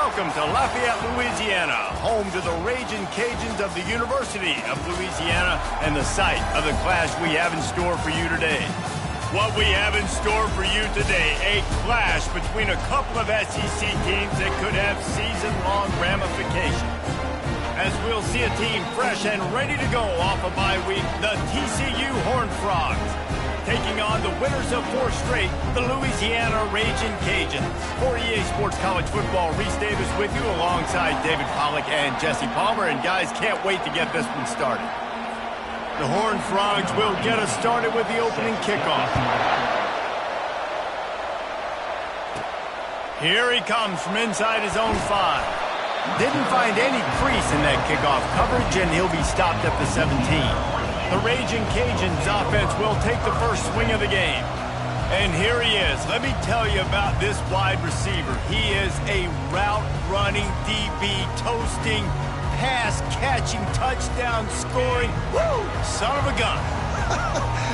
welcome to Lafayette, Louisiana, home to the Raging Cajuns of the University of Louisiana and the site of the clash we have in store for you today. What we have in store for you today, a clash between a couple of SEC teams that could have season-long ramifications. As we'll see a team fresh and ready to go off a bye week, the TCU Horned Frogs, taking on the winners of 4 straight, the Louisiana Raging Cajuns. For EA Sports College Football, Reese Davis with you alongside David Pollack and Jesse Palmer. And guys, can't wait to get this one started. The Horned Frogs will get us started with the opening kickoff. Here he comes from inside his own 5. Didn't find any crease in that kickoff coverage, and he'll be stopped at the 17. The Raging Cajuns offense will take the first swing of the game. And here he is. Let me tell you about this wide receiver. He is a route-running, DB, toasting, pass-catching, touchdown-scoring, son of a gun.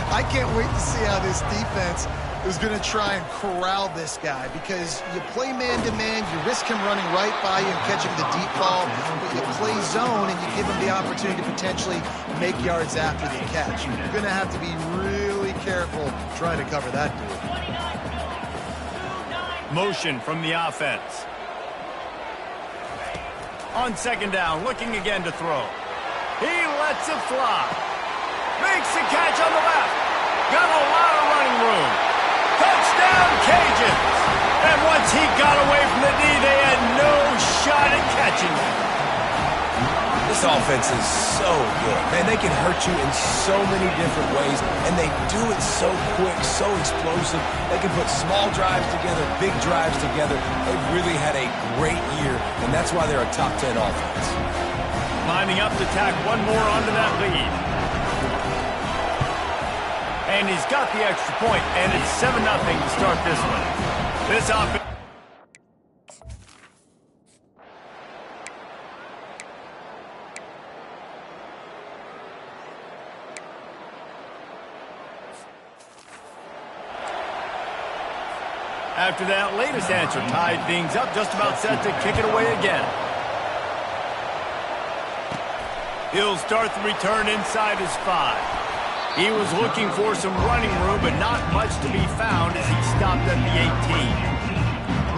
I can't wait to see how this defense is going to try and corral this guy, because you play man-to-man, you risk him running right by you and catching the deep ball, but you play zone and you give him the opportunity to potentially make yards after the catch. You're going to have to be really careful trying to cover that dude. Motion from the offense. On second down, looking again to throw. He lets it fly. Makes the catch on the left. Got a lot of running room. Touchdown, Cajuns! And once he got away from the knee, they had no shot at catching him. This offense is so good. Man, they can hurt you in so many different ways, and they do it so quick, so explosive. They can put small drives together, big drives together. They've really had a great year, and that's why they're a top 10 offense. Lining up to tack one more onto that lead. And he's got the extra point, and it's 7-0 to start this one. This offense. After that latest answer tied things up, just about set to kick it away again. He'll start the return inside his 5. He was looking for some running room, but not much to be found as he stopped at the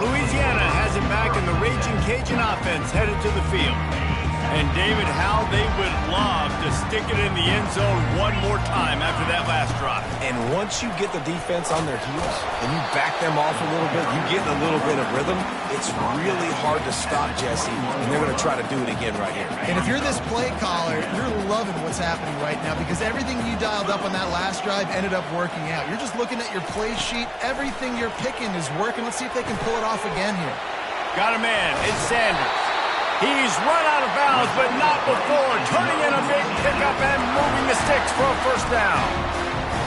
18. Louisiana has it back, in the Raging Cajun offense headed to the field. And David, how they would love to stick it in the end zone one more time after that last drive. And once you get the defense on their heels and you back them off a little bit, you get a little bit of rhythm, it's really hard to stop, Jesse, and they're going to try to do it again right here. And if you're this play caller, you're loving what's happening right now, because everything you dialed up on that last drive ended up working out. You're just looking at your play sheet. Everything you're picking is working. Let's see if they can pull it off again here. Got a man. It's Sanders. He's run out of bounds, but not before turning in a big pickup and moving the sticks for a first down.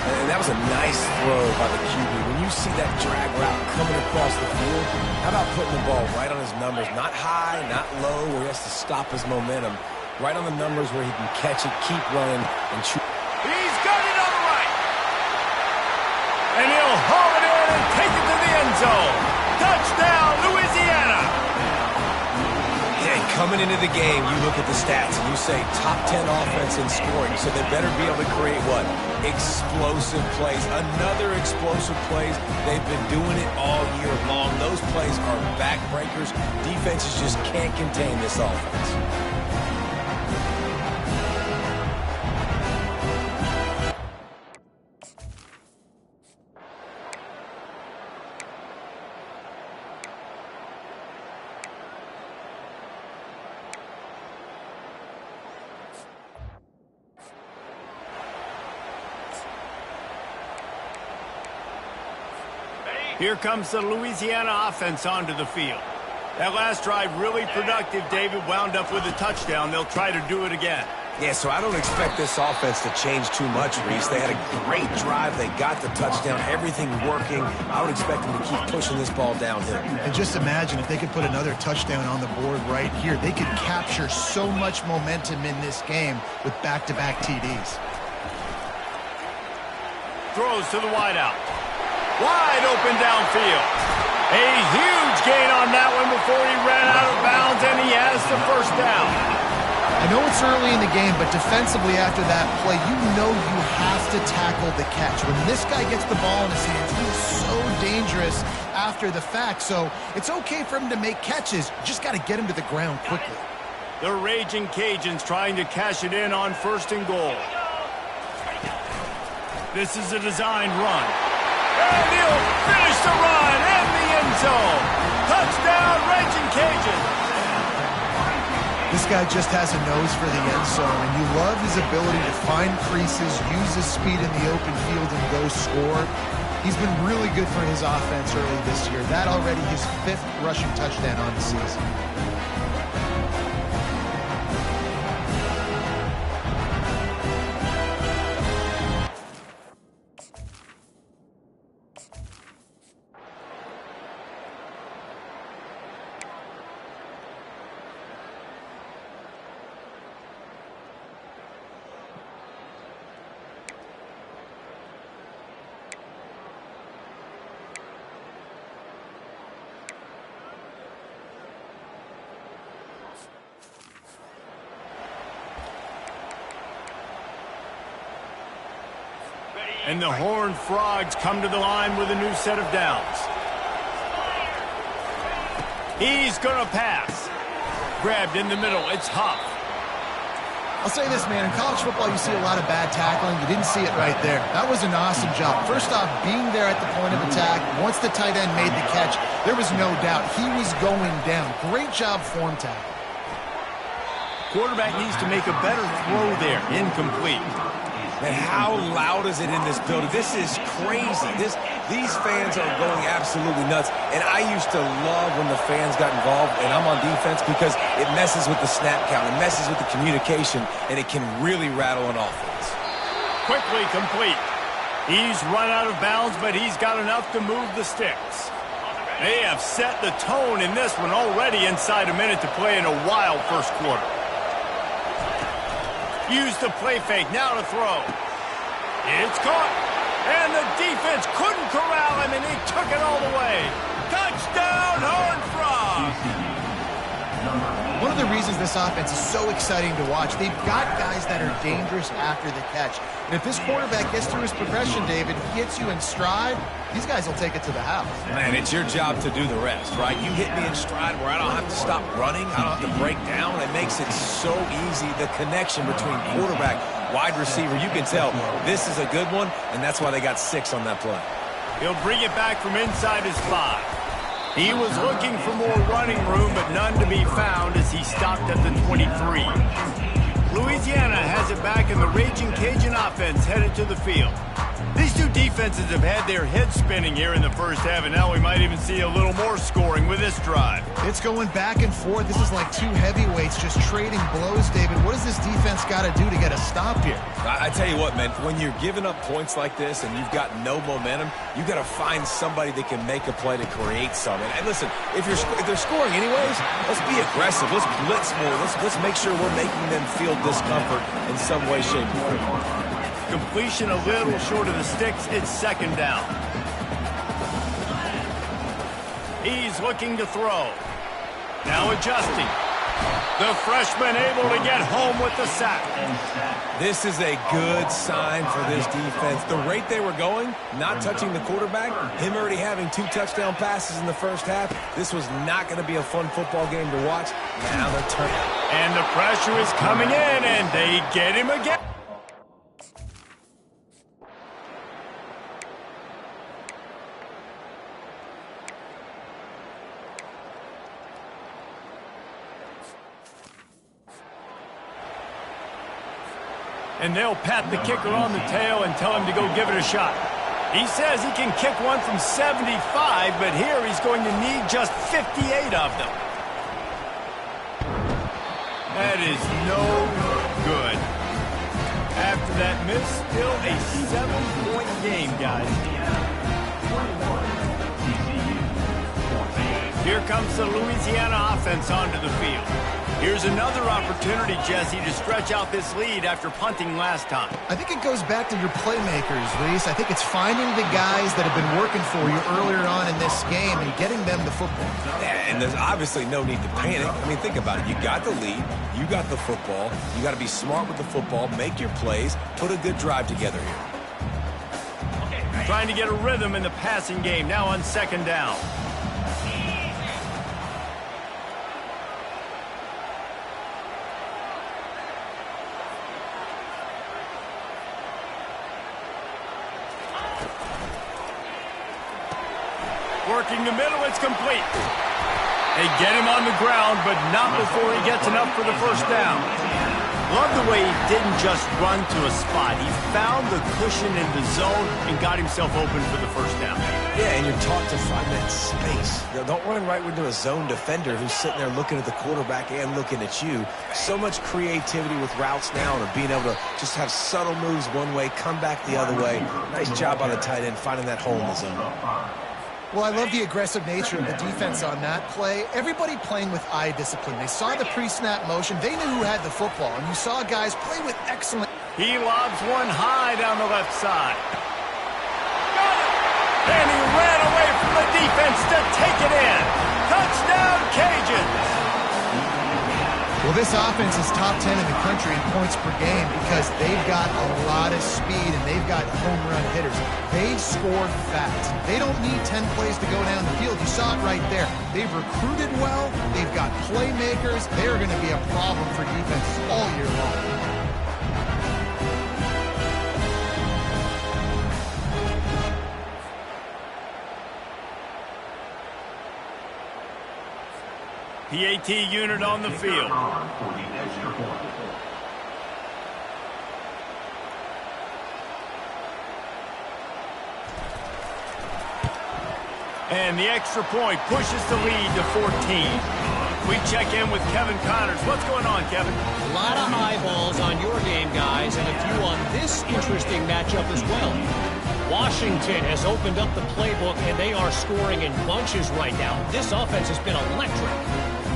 And that was a nice throw by the QB. When you see that drag route coming across the field, how about putting the ball right on his numbers? Not high, not low, where he has to stop his momentum. Right on the numbers where he can catch it, keep running, and shoot. He's got it on the right. And he'll haul it in and take it to the end zone. Touchdown, Louisiana. Coming into the game, you look at the stats and you say top 10 offense in scoring, so they better be able to create what? Explosive plays. Another explosive plays. They've been doing it all year long. Those plays are backbreakers. Defenses just can't contain this offense. Here comes the Louisiana offense onto the field. That last drive really productive, David, wound up with a touchdown. They'll try to do it again. Yeah, so I don't expect this offense to change too much, Reese. They had a great drive. They got the touchdown. Everything working. I would expect them to keep pushing this ball downhill. And just imagine if they could put another touchdown on the board right here. They could capture so much momentum in this game with back-to-back TDs. Throws to the wideout. Wide open downfield. A huge gain on that one before he ran out of bounds, and he has the first down. I know it's early in the game, but defensively after that play, you know you have to tackle the catch. When this guy gets the ball in his hands, he is so dangerous after the fact. So it's okay for him to make catches. You just got to get him to the ground quickly. The Raging Cajuns trying to cash it in on 1st and goal. This is a designed run. And he'll finish the run in the end zone. Touchdown, Raging Cajuns. This guy just has a nose for the end zone, and you love his ability to find creases, use his speed in the open field, and go score. He's been really good for his offense early this year. That already his 5th rushing touchdown on the season. And the Horned Frogs come to the line with a new set of downs. He's going to pass. Grabbed in the middle. It's Huff. I'll say this, man. In college football, you see a lot of bad tackling. You didn't see it right there. That was an awesome job. First off, being there at the point of attack. Once the tight end made the catch, there was no doubt he was going down. Great job form tackle. Quarterback needs to make a better throw there. Incomplete. Man, how loud is it in this building? This is crazy. These fans are going absolutely nuts. And I used to love when the fans got involved, and I'm on defense, because it messes with the snap count. It messes with the communication, and it can really rattle an offense. Quickly complete. He's run out of bounds, but he's got enough to move the sticks. They have set the tone in this one already inside a minute to play in a wild first quarter. Use the play fake, now to throw. It's caught. And the defense couldn't corral him, and he took it all the way. Touchdown, Horned Frogs! One of the reasons this offense is so exciting to watch, they've got guys that are dangerous after the catch. And if this quarterback gets through his progression, David, he hits you in stride, these guys will take it to the house. Man, it's your job to do the rest, right? You hit me in stride where I don't have to stop running. I don't have to break down. It makes it so easy. The connection between quarterback, wide receiver, you can tell this is a good one, and that's why they got 6 on that play. He'll bring it back from inside his 5. He was looking for more running room, but none to be found as he stopped at the 23. Louisiana has it back, and the Raging Cajun offense headed to the field. These two defenses have had their heads spinning here in the first half, and now we might even see a little more scoring with this drive. It's going back and forth. This is like two heavyweights just trading blows, David. What does this defense got to do to get a stop here? I tell you what, man, when you're giving up points like this and you've got no momentum, you got to find somebody that can make a play to create something. And listen, if they're scoring anyways, let's be aggressive. Let's blitz more. Let's make sure we're making them feel discomfort in some way, shape, or form. Completion a little short of the sticks. It's 2nd down. He's looking to throw. Now adjusting. The freshman able to get home with the sack. This is a good sign for this defense. The rate they were going, not touching the quarterback, him already having 2 touchdown passes in the first half, this was not going to be a fun football game to watch. Now they're turning. And the pressure is coming in, and they get him again. And they'll pat the kicker on the tail and tell him to go give it a shot. He says he can kick one from 75, but here he's going to need just 58 of them. That is no good. After that miss, still a 7-point game, guys. Here comes the Louisiana offense onto the field. Here's another opportunity, Jesse, to stretch out this lead after punting last time. I think it goes back to your playmakers, Reese. I think it's finding the guys that have been working for you earlier on in this game and getting them the football. And there's obviously no need to panic. I mean, think about it. You got the lead. You got the football. You got to be smart with the football, make your plays, put a good drive together here. Trying to get a rhythm in the passing game now on second down. Working the middle, it's complete. They get him on the ground, but not before he gets enough for the first down. Love the way he didn't just run to a spot. He found the cushion in the zone and got himself open for the first down. Yeah, and you're taught to find that space. You know, don't run right into a zone defender who's sitting there looking at the quarterback and looking at you. So much creativity with routes now and being able to just have subtle moves one way, come back the other way. Nice job on the tight end finding that hole in the zone. Well, I love the aggressive nature of the defense on that play. Everybody playing with eye discipline. They saw the pre-snap motion. They knew who had the football, and you saw guys play with excellent... He lobs one high down the left side. Got it! And he ran away from the defense to take it in. Touchdown, Cajuns! Well, this offense is top 10 in the country in points per game because they've got a lot of speed and they've got home run hitters. They score fast. They don't need 10 plays to go down the field. You saw it right there. They've recruited well. They've got playmakers. They're going to be a problem for defenses all year long. PAT unit on the field. And the extra point pushes the lead to 14. We check in with Kevin Connors. What's going on, Kevin? A lot of eyeballs on your game, guys, and a few on this interesting matchup as well. Washington has opened up the playbook, and they are scoring in bunches right now. This offense has been electric.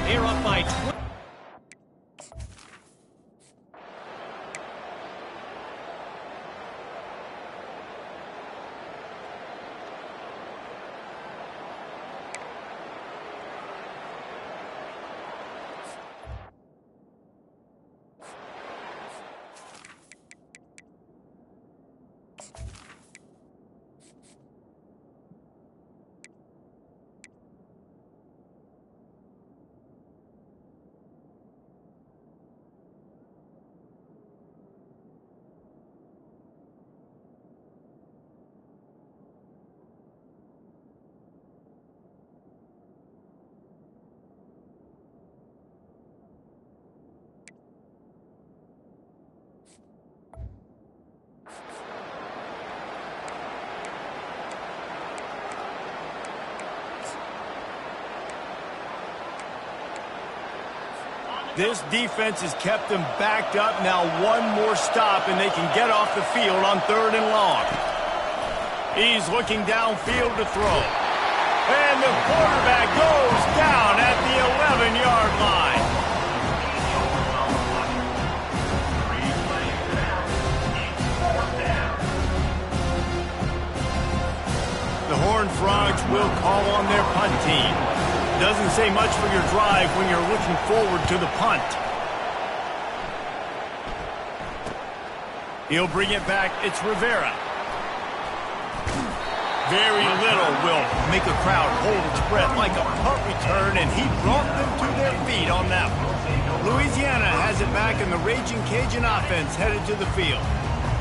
They're up by 20. This defense has kept them backed up. Now one more stop, and they can get off the field on 3rd and long. He's looking downfield to throw. And the quarterback goes down at the 11-yard line. The Horned Frogs will call on their punt team. Doesn't say much for your drive when you're looking forward to the punt. He'll bring it back. It's Rivera. Very little will make a crowd hold its breath like a punt return, and he brought them to their feet on that one. Louisiana has it back, and the Raging Cajun offense headed to the field.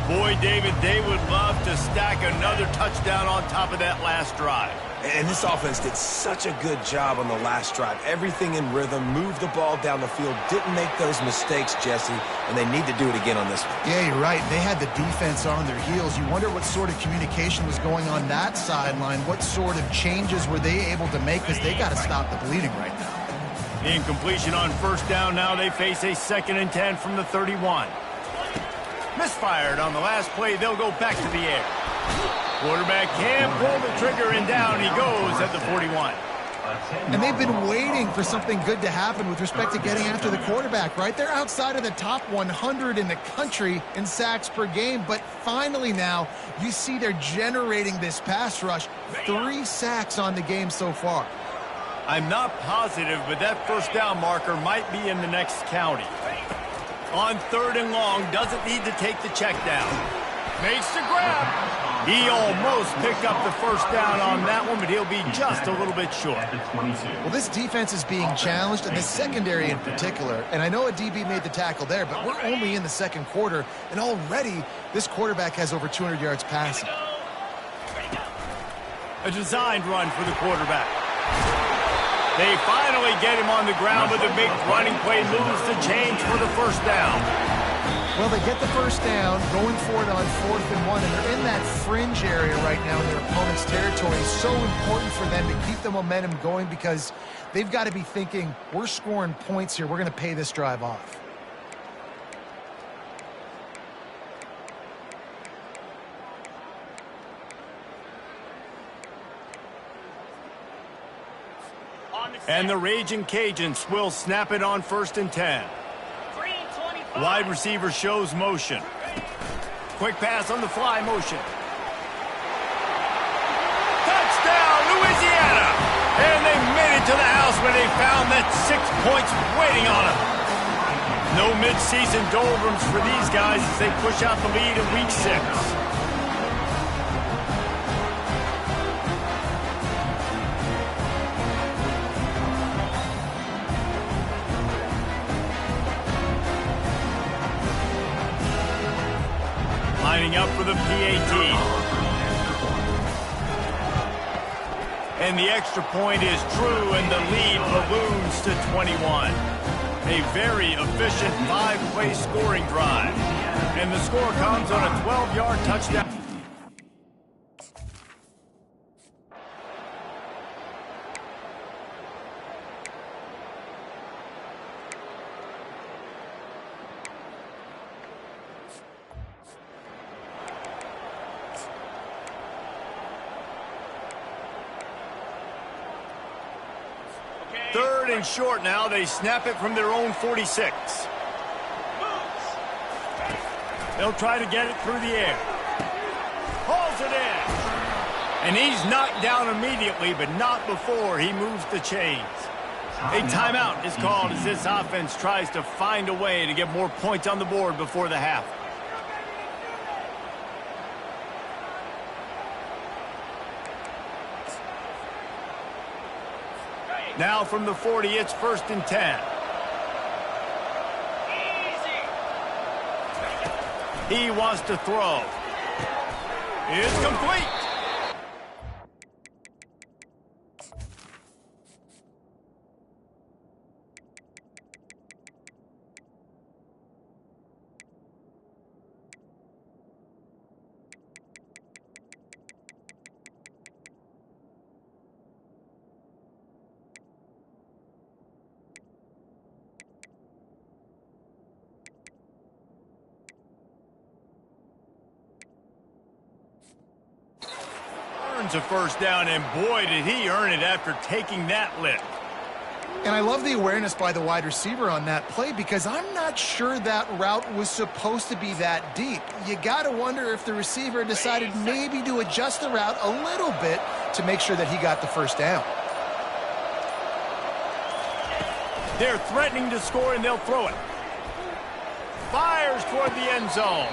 Boy, David, they would love to stack another touchdown on top of that last drive. And this offense did such a good job on the last drive. Everything in rhythm, moved the ball down the field, didn't make those mistakes, Jesse, and they need to do it again on this one. Yeah, you're right. They had the defense on their heels. You wonder what sort of communication was going on that sideline. What sort of changes were they able to make, because they got to stop the bleeding right now. Incompletion on first down. Now they face a 2nd and 10 from the 31. Misfired on the last play. They'll go back to the air. Quarterback can't pull the trigger, and down he goes at the 41. And they've been waiting for something good to happen with respect to getting after the quarterback, right? They're outside of the top 100 in the country in sacks per game, but finally now you see they're generating this pass rush. 3 sacks on the game so far. I'm not positive, but that first down marker might be in the next county. On 3rd and long, doesn't need to take the check down. Makes the grab. He almost picked up the first down on that one, but he'll be just a little bit short. Well, this defense is being challenged, and the secondary in particular. And I know a DB made the tackle there, but we're only in the 2nd quarter, and already this quarterback has over 200 yards passing. A designed run for the quarterback. They finally get him on the ground, but the big running play moves the chains for the first down. Well, they get the first down, going for it on 4th and 1, and they're in that fringe area right now in their opponent's territory. It's so important for them to keep the momentum going because they've got to be thinking, we're scoring points here. We're going to pay this drive off. And the Raging Cajuns will snap it on 1st and 10. Wide receiver shows motion. Quick pass on the fly motion. Touchdown, Louisiana! And they made it to the house when they found that 6 points waiting on them. No mid-season doldrums for these guys as they push out the lead in week 6. Lining up for the PAT. And the extra point is true, and the lead balloons to 21. A very efficient 5-play scoring drive. And the score comes on a 12-yard touchdown. Third and short now. They snap it from their own 46. They'll try to get it through the air. Hauls it in. And he's knocked down immediately, but not before he moves the chains. A timeout is called as this offense tries to find a way to get more points on the board before the half. Now from the 40, it's 1st and 10. He wants to throw. It's complete. A first down, and boy, did he earn it after taking that lift. And I love the awareness by the wide receiver on that play because I'm not sure that route was supposed to be that deep. You got to wonder if the receiver decided maybe to adjust the route a little bit to make sure that he got the first down. They're threatening to score, and they'll throw it. Fires toward the end zone.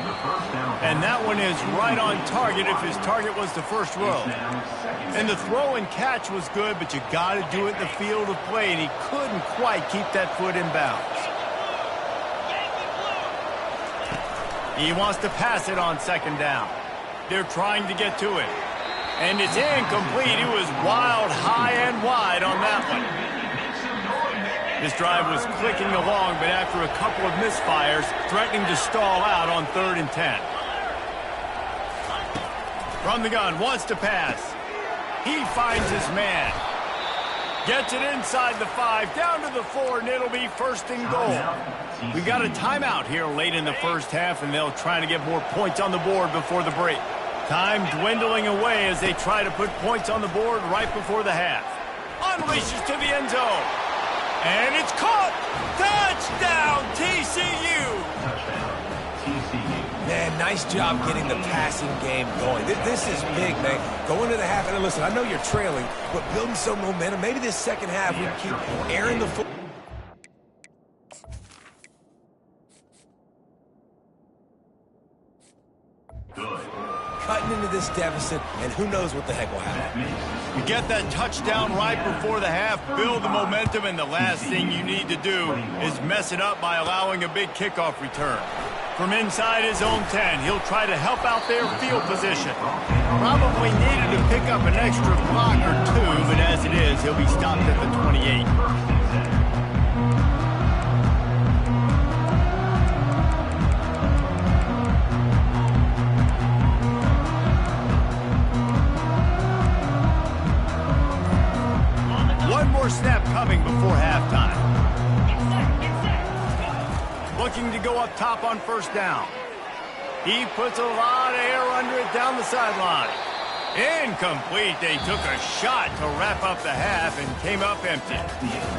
And that one is right on target if his target was the first row. And the throw and catch was good, but you got to do it in the field of play, and he couldn't quite keep that foot in bounds. He wants to pass it on 2nd down. They're trying to get to it. And it's incomplete. He was wild, high and wide on that one. This drive was clicking along, but after a couple of misfires, threatening to stall out on 3rd and 10. From the gun, wants to pass. He finds his man. Gets it inside the 5, down to the 4, and it'll be 1st and goal. We got a timeout here late in the first half, and they'll try to get more points on the board before the break. Time dwindling away as they try to put points on the board right before the half. unleashes to the end zone. And it's caught. Touchdown, TCU. Man, nice job getting the passing game going. This is big, man. Going to the half, and listen, I know you're trailing, but building some momentum. Maybe this second half we can keep airing the football. Cutting into this deficit, and who knows what the heck will happen. You get that touchdown right before the half, build the momentum, and the last thing you need to do is mess it up by allowing a big kickoff return. From inside his own 10, he'll try to help out their field position. Probably needed to pick up an extra block or two, but as it is, he'll be stopped at the 28. One more snap coming before halftime. Looking to go up top on first down. He puts a lot of air under it down the sideline. Incomplete. They took a shot to wrap up the half and came up empty.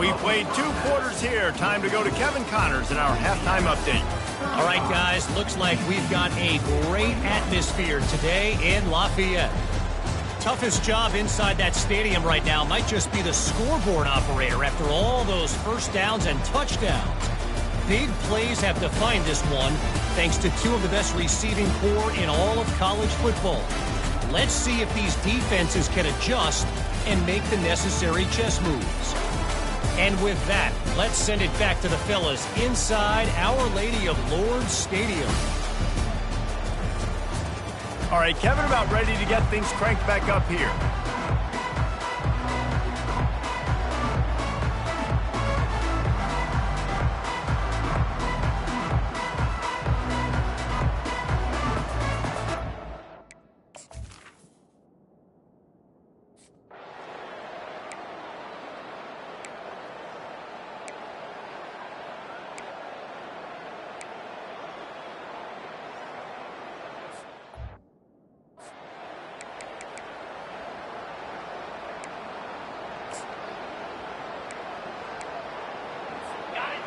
We played 2 quarters here. Time to go to Kevin Connors in our halftime update. All right, guys, looks like we've got a great atmosphere today in Lafayette. Toughest job inside that stadium right now might just be the scoreboard operator after all those first downs and touchdowns. Big plays have defined this one, thanks to 2 of the best receiving corps in all of college football. Let's see if these defenses can adjust and make the necessary chess moves. And with that, let's send it back to the fellas inside Our Lady of Lourdes Stadium. All right, Kevin, about ready to get things cranked back up here.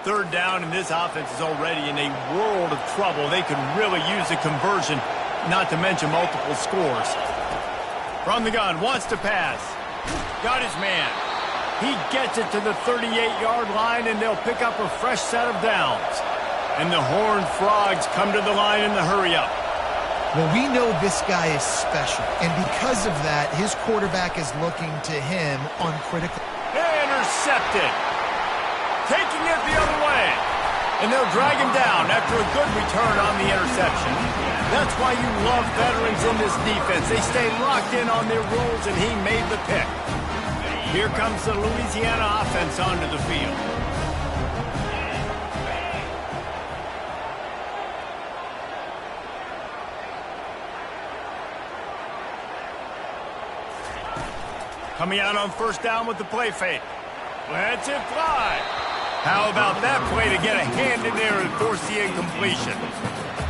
Third down, and this offense is already in a world of trouble. They could really use a conversion, not to mention multiple scores. From the gun, wants to pass. Got his man. He gets it to the 38-yard line, and they'll pick up a fresh set of downs. And the Horned Frogs come to the line in the hurry-up. Well, we know this guy is special, and because of that, his quarterback is looking to him on critical. Intercepted. Taking it the other way. And they'll drag him down after a good return on the interception. That's why you love veterans in this defense. They stay locked in on their roles, and he made the pick. Here comes the Louisiana offense onto the field. Coming out on first down with the play fake. Lets it fly. How about that play to get a hand in there and force the incompletion?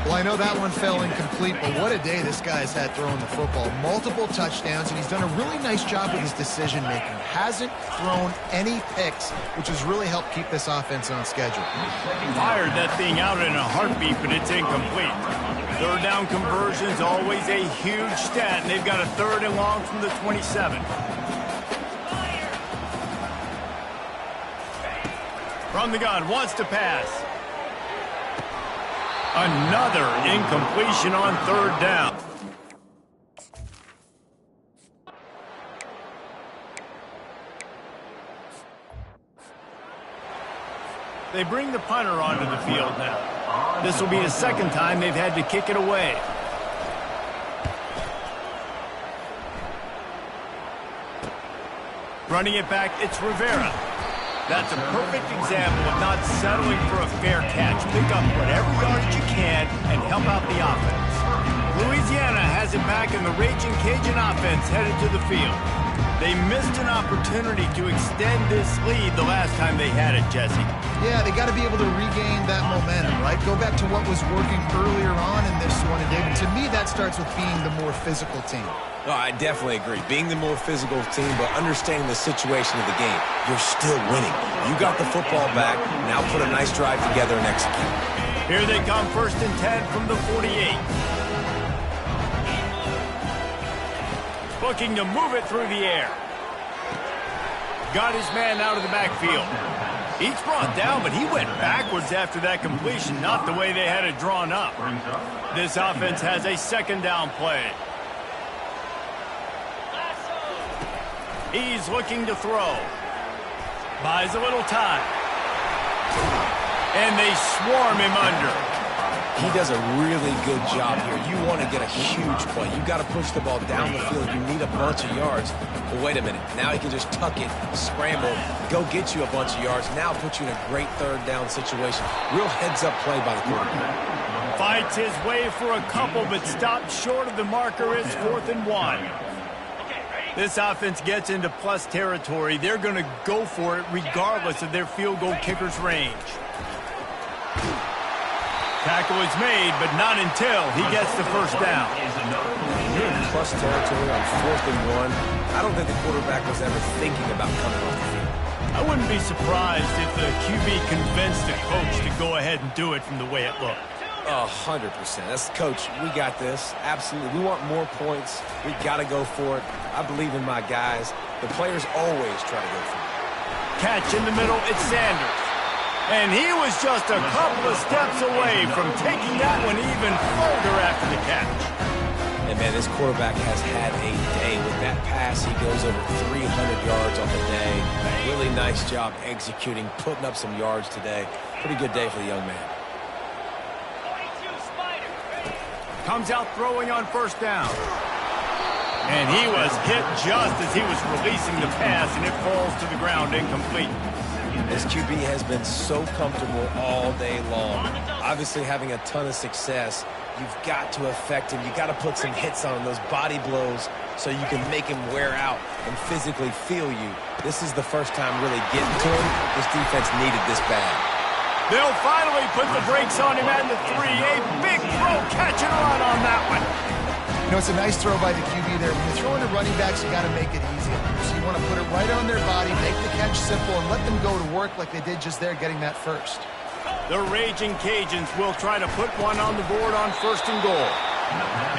Well, I know that one fell incomplete, but what a day this guy has had throwing the football. Multiple touchdowns, and he's done a really nice job with his decision-making. Hasn't thrown any picks, which has really helped keep this offense on schedule. Fired that thing out in a heartbeat, but it's incomplete. Third down conversion's always a huge stat, and they've got a 3rd and long from the 27. From the gun, wants to pass. Another incompletion on 3rd down. They bring the punter onto the field now. This will be the 2nd time they've had to kick it away. Running it back, it's Rivera. That's a perfect example of not settling for a fair catch. Pick up whatever yardage you can and help out the offense. Louisiana has it back, and the Raging Cajun offense headed to the field. They missed an opportunity to extend this lead the last time they had it, Jesse. Yeah, they got to be able to regain that momentum, right? go back to what was working earlier on in this one. And David, to me, that starts with being the more physical team. Oh, I definitely agree. Being the more physical team, but understanding the situation of the game. You're still winning. You got the football back. Now put a nice drive together and execute. Here they come, 1st and 10 from the 48. Looking to move it through the air. Got his man out of the backfield. He's brought down, but he went backwards after that completion, not the way they had it drawn up. This offense has a 2nd down play. He's looking to throw. Buys a little time. And they swarm him under. He does a really good job here. You want to get a huge play. You got to push the ball down the field. You need a bunch of yards. But wait a minute. Now he can just tuck it, scramble, go get you a bunch of yards. Now put you in a great 3rd down situation. Real heads-up play by the quarterback. Fights his way for a couple, but stopped short of the marker. It's 4th and 1. This offense gets into plus territory. They're going to go for it regardless of their field goal kicker's range. Tackle is made, but not until he gets the 1st down. You're in plus territory on 4th and 1. I don't think the quarterback was ever thinking about coming off the field. I wouldn't be surprised if the QB convinced the coach to go ahead and do it from the way it looked. 100%. That's coach. We got this. Absolutely. We want more points. We got to go for it. I believe in my guys. The players always try to go for it. Catch in the middle. It's Sanders. And he was just a couple of steps away from taking that one even further after the catch. And, man, this quarterback has had a day with that pass. He goes over 300 yards on the day. Really nice job executing, putting up some yards today. Pretty good day for the young man. Comes out throwing on 1st down. And he was hit just as he was releasing the pass, and it falls to the ground incomplete. This QB has been so comfortable all day long. Obviously having a ton of success. You've got to affect him. You've got to put some hits on him, those body blows, so you can make him wear out and physically feel you. This is the first time really getting to him. This defense needed this bad. They'll finally put the brakes on him at the 3. A big throw, catch and run on that one. You know, it's a nice throw by the QB there. When you're throwing to running backs, you got to make it easy. So you want to put it right on their body, make the catch simple, and let them go to work like they did just there, getting that 1st. The Raging Cajuns will try to put one on the board on 1st and goal.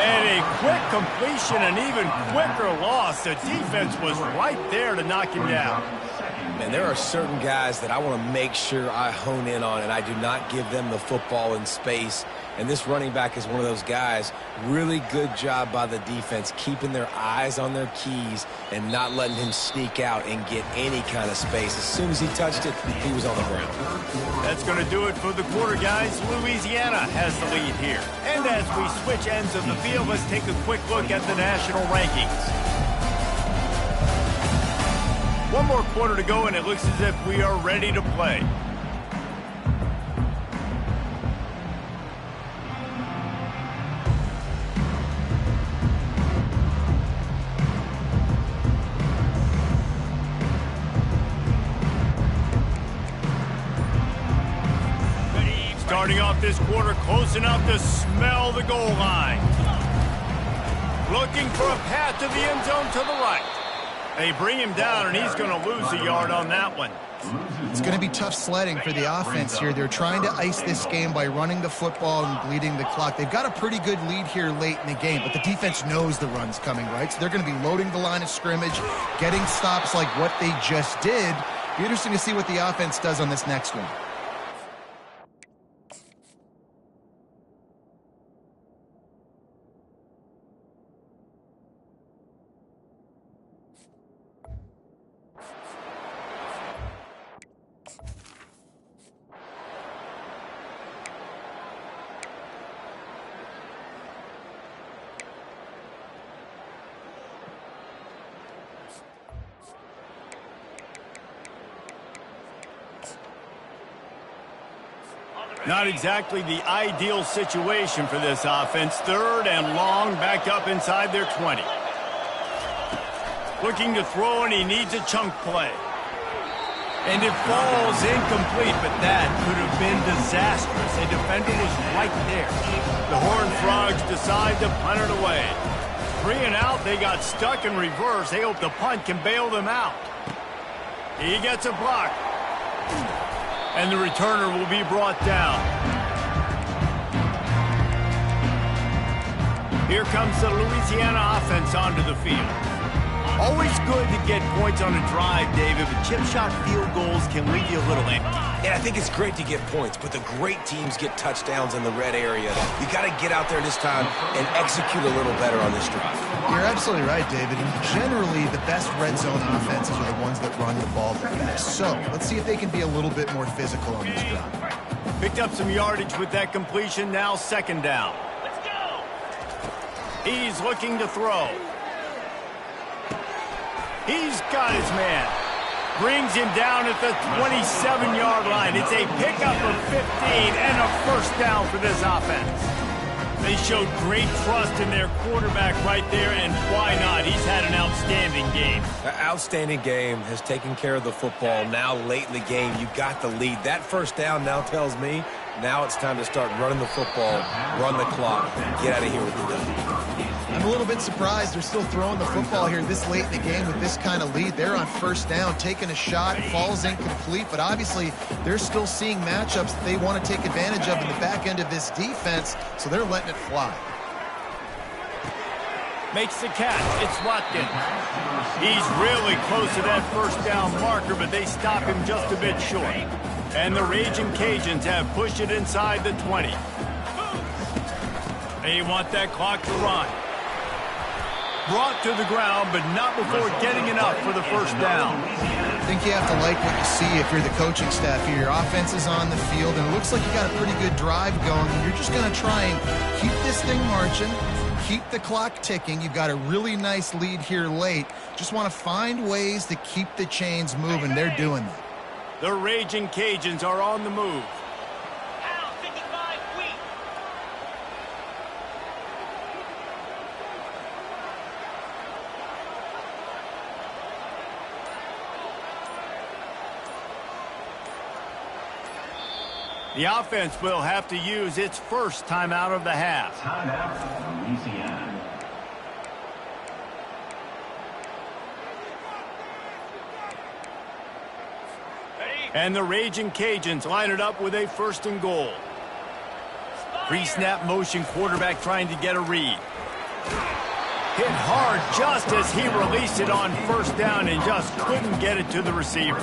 And a quick completion, an even quicker loss. The defense was right there to knock him down. Man, there are certain guys that I want to make sure I hone in on, and I do not give them the football in space. And this running back is one of those guys. Really good job by the defense, keeping their eyes on their keys and not letting him sneak out and get any kind of space. As soon as he touched it, he was on the ground. That's going to do it for the quarter, guys. Louisiana has the lead here. And as we switch ends of the field, let's take a quick look at the national rankings. One more quarter to go, and it looks as if we are ready to play. Starting off this quarter close enough to smell the goal line. Looking for a path to the end zone to the right. They bring him down, and he's going to lose a yard on that one. It's going to be tough sledding for the offense here. They're trying to ice this game by running the football and bleeding the clock. They've got a pretty good lead here late in the game, but the defense knows the run's coming, right? So they're going to be loading the line of scrimmage, getting stops like what they just did. Be interesting to see what the offense does on this next one. Not exactly the ideal situation for this offense. 3rd and long, back up inside their 20. Looking to throw, and he needs a chunk play. And it falls incomplete, but that could have been disastrous. A defender was right there. The Horned Frogs decide to punt it away. 3 and out, they got stuck in reverse. They hope the punt can bail them out. He gets a block. And the returner will be brought down. Here comes the Louisiana offense onto the field. Always good to get points on a drive, David, but chip shot field goals can leave you a little empty. And I think it's great to get points, but the great teams get touchdowns in the red area. You got to get out there this time and execute a little better on this drive. You're absolutely right, David. And generally, the best red zone offenses are the ones that run the ball the best. So let's see if they can be a little bit more physical on this drive. Picked up some yardage with that completion. Now 2nd down. Let's go. He's looking to throw. He's got his man. Brings him down at the 27-yard line. It's a pickup of 15 and a 1st down for this offense. They showed great trust in their quarterback right there, and why not? He's had an outstanding game. An outstanding game, has taken care of the football. Now late in the game, you got the lead. That 1st down now tells me now it's time to start running the football, run the clock, get out of here with the win. I'm a little bit surprised they're still throwing the football here this late in the game with this kind of lead. They're on 1st down, taking a shot, falls incomplete, but obviously they're still seeing matchups that they want to take advantage of in the back end of this defense, so they're letting it fly. Makes the catch. It's Watkins. He's really close to that 1st down marker, but they stop him just a bit short. And the Raging Cajuns have pushed it inside the 20. They want that clock to run. Brought to the ground, but not before getting enough for the 1st down. I think you have to like what you see if you're the coaching staff here. Your offense is on the field, and it looks like you got a pretty good drive going. You're just going to try and keep this thing marching, keep the clock ticking. You've got a really nice lead here late. Just want to find ways to keep the chains moving. They're doing that. The Raging Cajuns are on the move. The offense will have to use its 1st timeout of the half. Timeout for Louisiana. And the Raging Cajuns line it up with a 1st and goal. Pre-snap motion, quarterback trying to get a read. Hit hard just as he released it on 1st down and just couldn't get it to the receiver.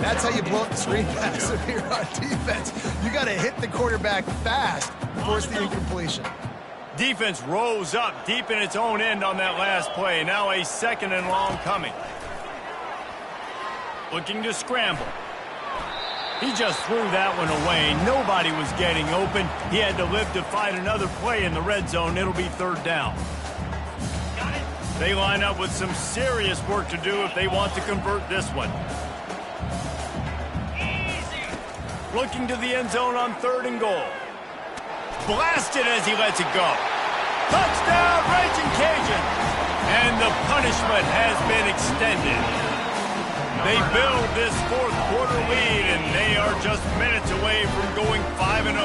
That's how you blow up the screen pass if you're on defense. You got to hit the quarterback fast and force the incompletion. Defense rose up deep in its own end on that last play. Now a 2nd and long coming. Looking to scramble. He just threw that one away. Nobody was getting open. He had to live to fight another play in the red zone. It'll be 3rd down. They line up with some serious work to do if they want to convert this one. Looking to the end zone on 3rd and goal. Blasted as he lets it go. Touchdown, Raging Cajun! And the punishment has been extended. They build this 4th quarter lead, and they are just minutes away from going 5-0.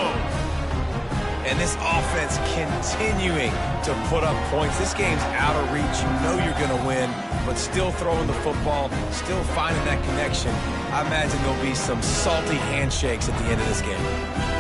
And this offense continuing to put up points. This game's out of reach. You know you're going to win, but still throwing the football, still finding that connection. I imagine there'll be some salty handshakes at the end of this game.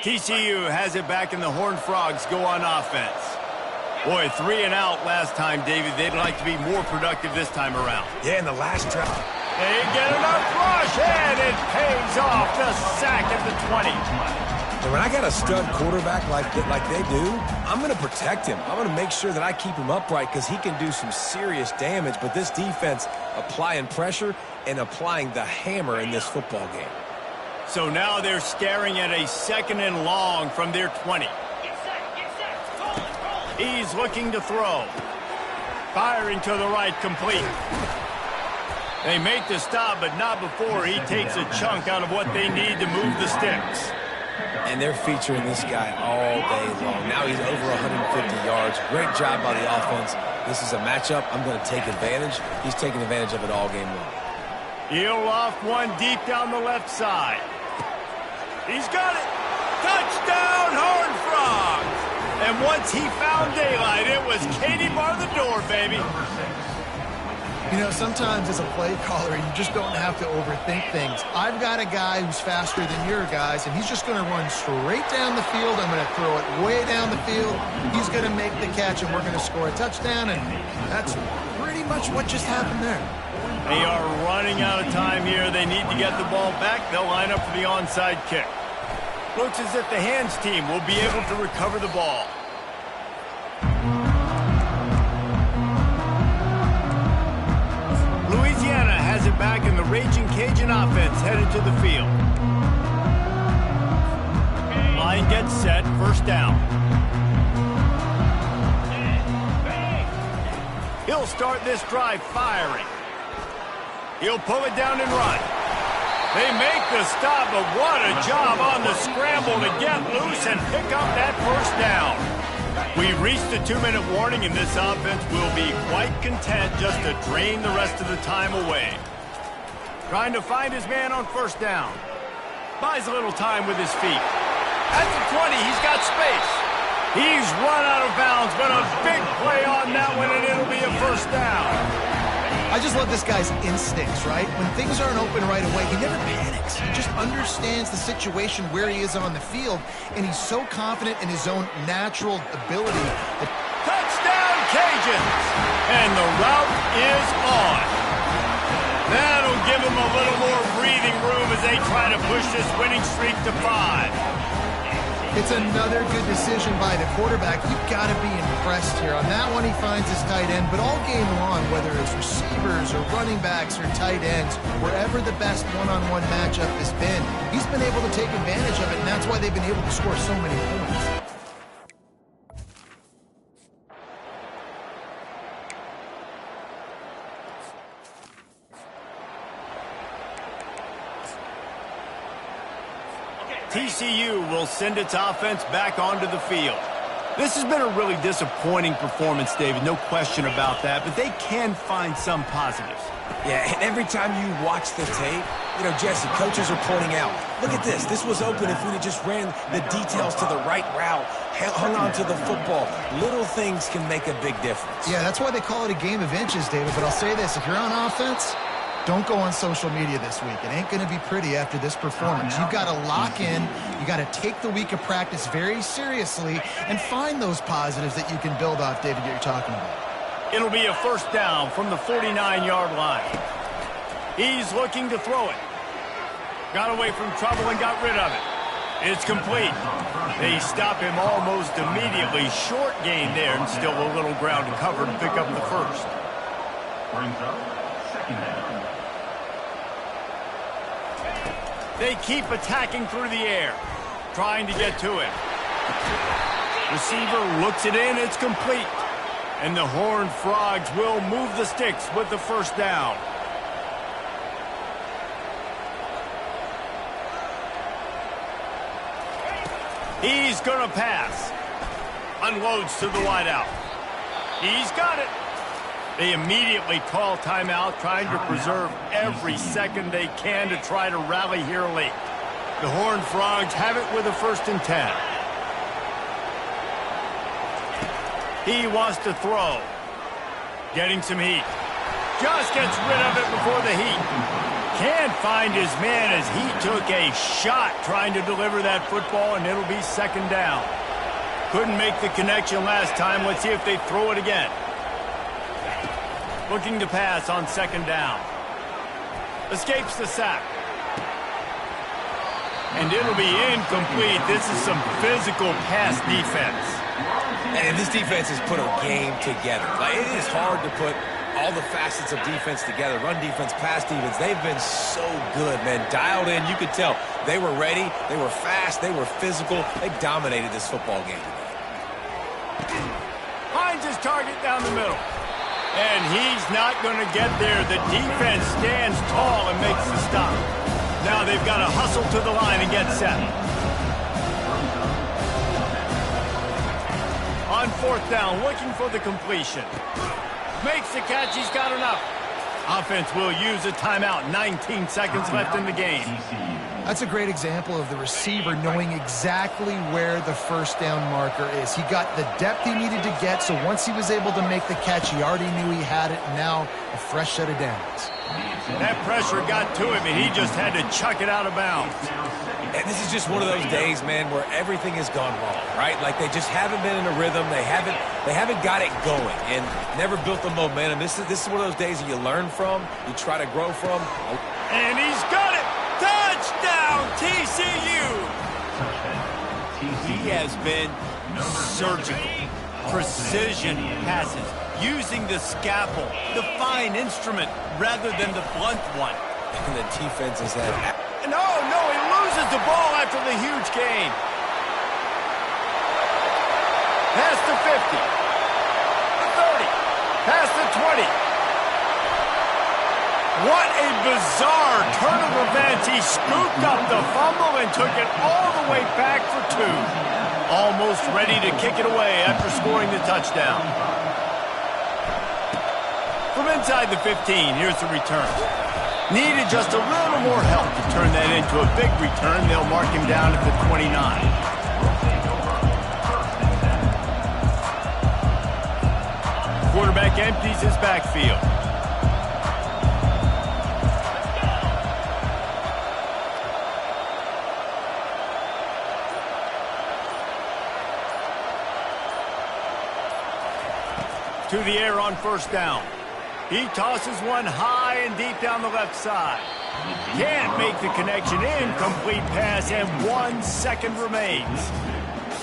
TCU has it back, and the Horned Frogs go on offense. Boy, 3 and out last time, David. They'd like to be more productive this time around. Yeah, in the last drive. They get enough rush, and it pays off. The sack at the 20. And when I got a stud quarterback like they do, I'm going to protect him. I'm going to make sure that I keep him upright because he can do some serious damage. But this defense applying pressure and applying the hammer in this football game. So now they're staring at a 2nd and long from their 20. He's looking to throw. Firing to the right, complete. They make the stop, but not before he takes a chunk out of what they need to move the sticks. And they're featuring this guy all day long. Now he's over 150 yards. Great job by the offense. This is a matchup I'm going to take advantage. He's taking advantage of it all game long. He'll loft one deep down the left side. He's got it. Touchdown, Horned Frogs. And once he found daylight, it was Katie bar the door, baby. You know, sometimes as a play caller, you just don't have to overthink things. I've got a guy who's faster than your guys, and he's just going to run straight down the field. I'm going to throw it way down the field. He's going to make the catch, and we're going to score a touchdown, and that's pretty much what just happened there. They are running out of time here. They need to get the ball back. They'll line up for the onside kick. Looks as if the hands team will be able to recover the ball. Louisiana has it back, and the Raging Cajun offense headed to the field. Line gets set, 1st down. He'll start this drive firing. He'll pull it down and run. They make the stop, but what a job on the scramble to get loose and pick up that 1st down. We've reached the 2-minute warning, and this offense will be quite content just to drain the rest of the time away. Trying to find his man on 1st down. Buys a little time with his feet. At the 20, he's got space. He's run out of bounds, but a big play on that one, and it'll be a 1st down. I just love this guy's instincts, right? When things aren't open right away, he never panics. He just understands the situation where he is on the field, and he's so confident in his own natural ability. Touchdown, Cajuns! And the route is on. That'll give him a little more breathing room as they try to push this winning streak to 5. It's another good decision by the quarterback. You've got to be impressed here. On that one, he finds his tight end, but all game long, whether it's receivers or running backs or tight ends, wherever the best one-on-one matchup has been, he's been able to take advantage of it, and that's why they've been able to score so many points. TCU will send its offense back onto the field. This has been a really disappointing performance, David, no question about that, but they can find some positives. Yeah, and every time you watch the tape, you know, Jesse, coaches are pointing out, look at this. This was open if we'd have just ran the details to the right route, hung on to the football. Little things can make a big difference. Yeah, that's why they call it a game of inches, David, but I'll say this. If you're on offense, don't go on social media this week. It ain't going to be pretty after this performance. You've got to lock in. You got to take the week of practice very seriously and find those positives that you can build off, David, that you're talking about. It'll be a 1st down from the 49-yard line. He's looking to throw it. Got away from trouble and got rid of it. It's complete. They stop him almost immediately. Short gain there, and still a little ground to cover to pick up the 1st. Brings up 2nd down. They keep attacking through the air, trying to get to it. Receiver looks it in, it's complete. And the Horned Frogs will move the sticks with the 1st down. He's gonna pass. Unloads to the wideout. He's got it. They immediately call timeout, trying to preserve every second they can to try to rally here late. The Horned Frogs have it with a 1st and 10. He wants to throw. Getting some heat. Just gets rid of it before the heat. Can't find his man as he took a shot trying to deliver that football, and it'll be second down. Couldn't make the connection last time. Let's see if they throw it again. Looking to pass on second down. Escapes the sack. And it'll be incomplete. This is some physical pass defense. And this defense has put a game together. Like, it is hard to put all the facets of defense together. Run defense, pass defense. They've been so good, man. Dialed in. You could tell they were ready. They were fast. They were physical. They dominated this football game today. Finds his target down the middle. And he's not going to get there. The defense stands tall and makes the stop. Now they've got to hustle to the line and get set. On fourth down, looking for the completion. Makes the catch. He's got enough. Offense will use a timeout. 19 seconds left in the game. That's a great example of the receiver knowing exactly where the first down marker is. He got the depth he needed to get, so once he was able to make the catch, he already knew he had it, and now a fresh set of downs. That pressure got to him, and he just had to chuck it out of bounds. And this is just one of those days, man, where everything has gone wrong, right? Like, they just haven't been in a rhythm. They haven't got it going and never built the momentum. This is one of those days that you learn from, you try to grow from. And he's got it! Touchdown, TCU! He has been surgical. Precision passes, using the scalpel, the fine instrument, rather than the blunt one. And the defense has had... No, he loses the ball after the huge gain. Past the 50. The 30. Past the 20. What a bizarre turn of events. He scooped up the fumble and took it all the way back for two. Almost ready to kick it away after scoring the touchdown. From inside the 15, here's the return. Needed just a little more help to turn that into a big return. They'll mark him down at the 29. Quarterback empties his backfield. To the air on first down. He tosses one high and deep down the left side. Can't make the connection. Incomplete pass, and 1 second remains.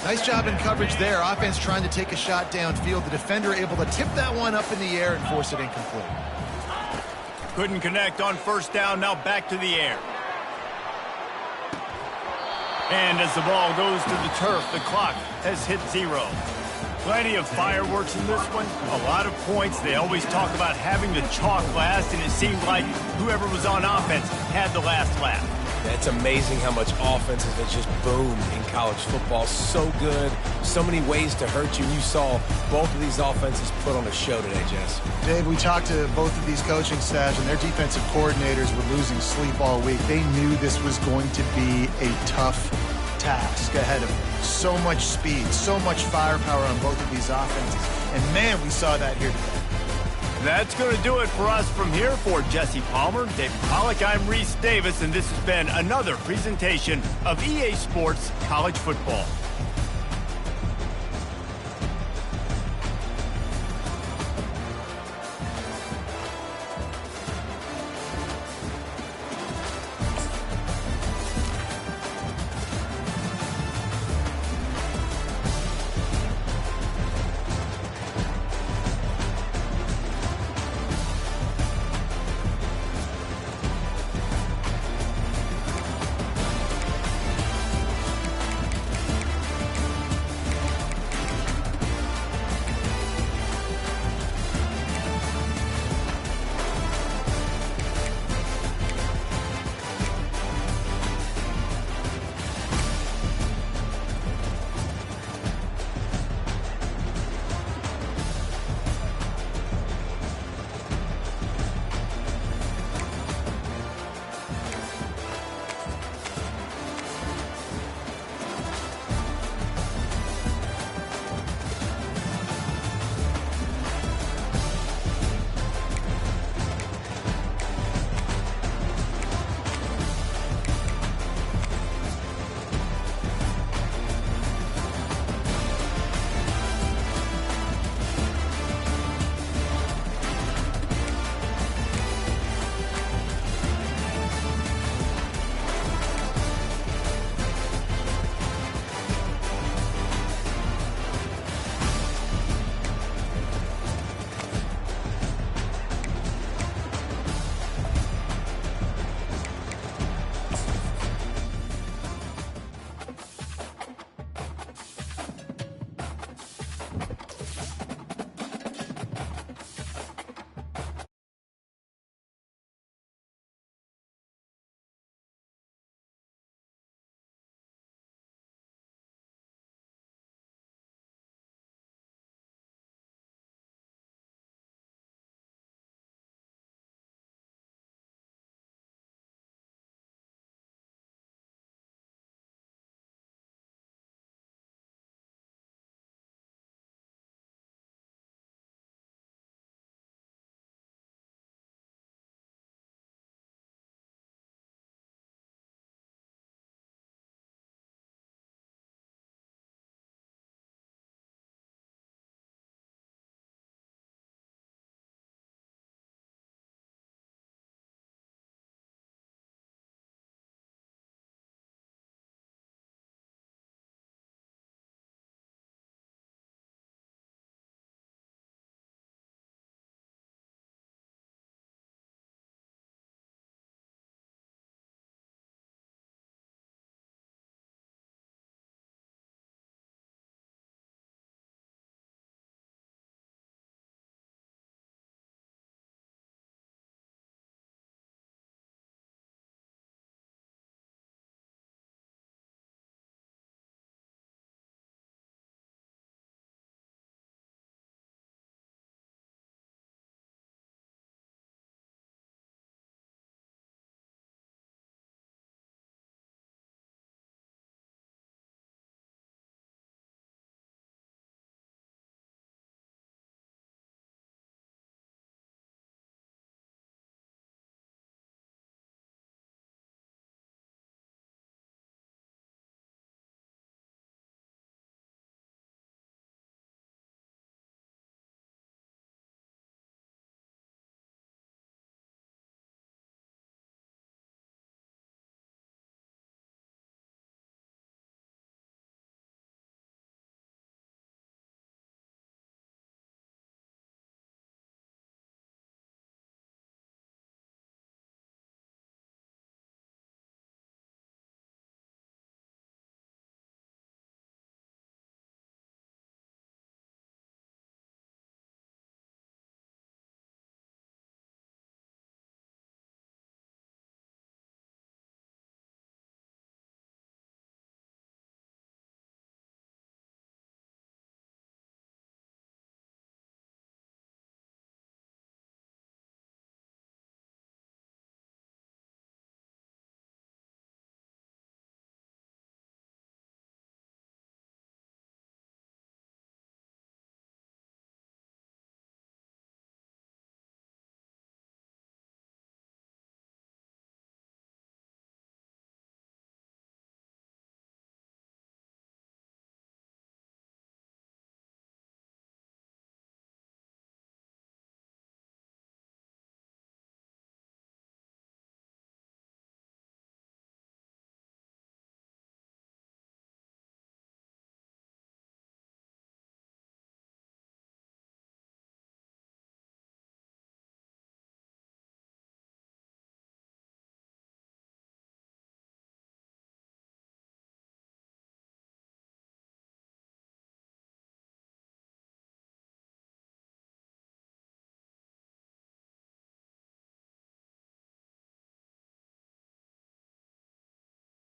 Nice job in coverage there. Offense trying to take a shot downfield. The defender able to tip that one up in the air and force it incomplete. Couldn't connect on first down. Now back to the air. And as the ball goes to the turf, the clock has hit 0. Plenty of fireworks in this one. A lot of points. They always talk about having the chalk last, and it seemed like whoever was on offense had the last laugh. It's amazing how much offense has just boomed in college football. So good. So many ways to hurt you. You saw both of these offenses put on a show today, Jess. Dave, we talked to both of these coaching staffs, and their defensive coordinators were losing sleep all week. They knew this was going to be a tough task ahead of them. So much speed, so much firepower on both of these offenses. And, man, we saw that here today. That's going to do it for us from here. For Jesse Palmer, Dave Pollack, I'm Reese Davis, and this has been another presentation of EA Sports College Football.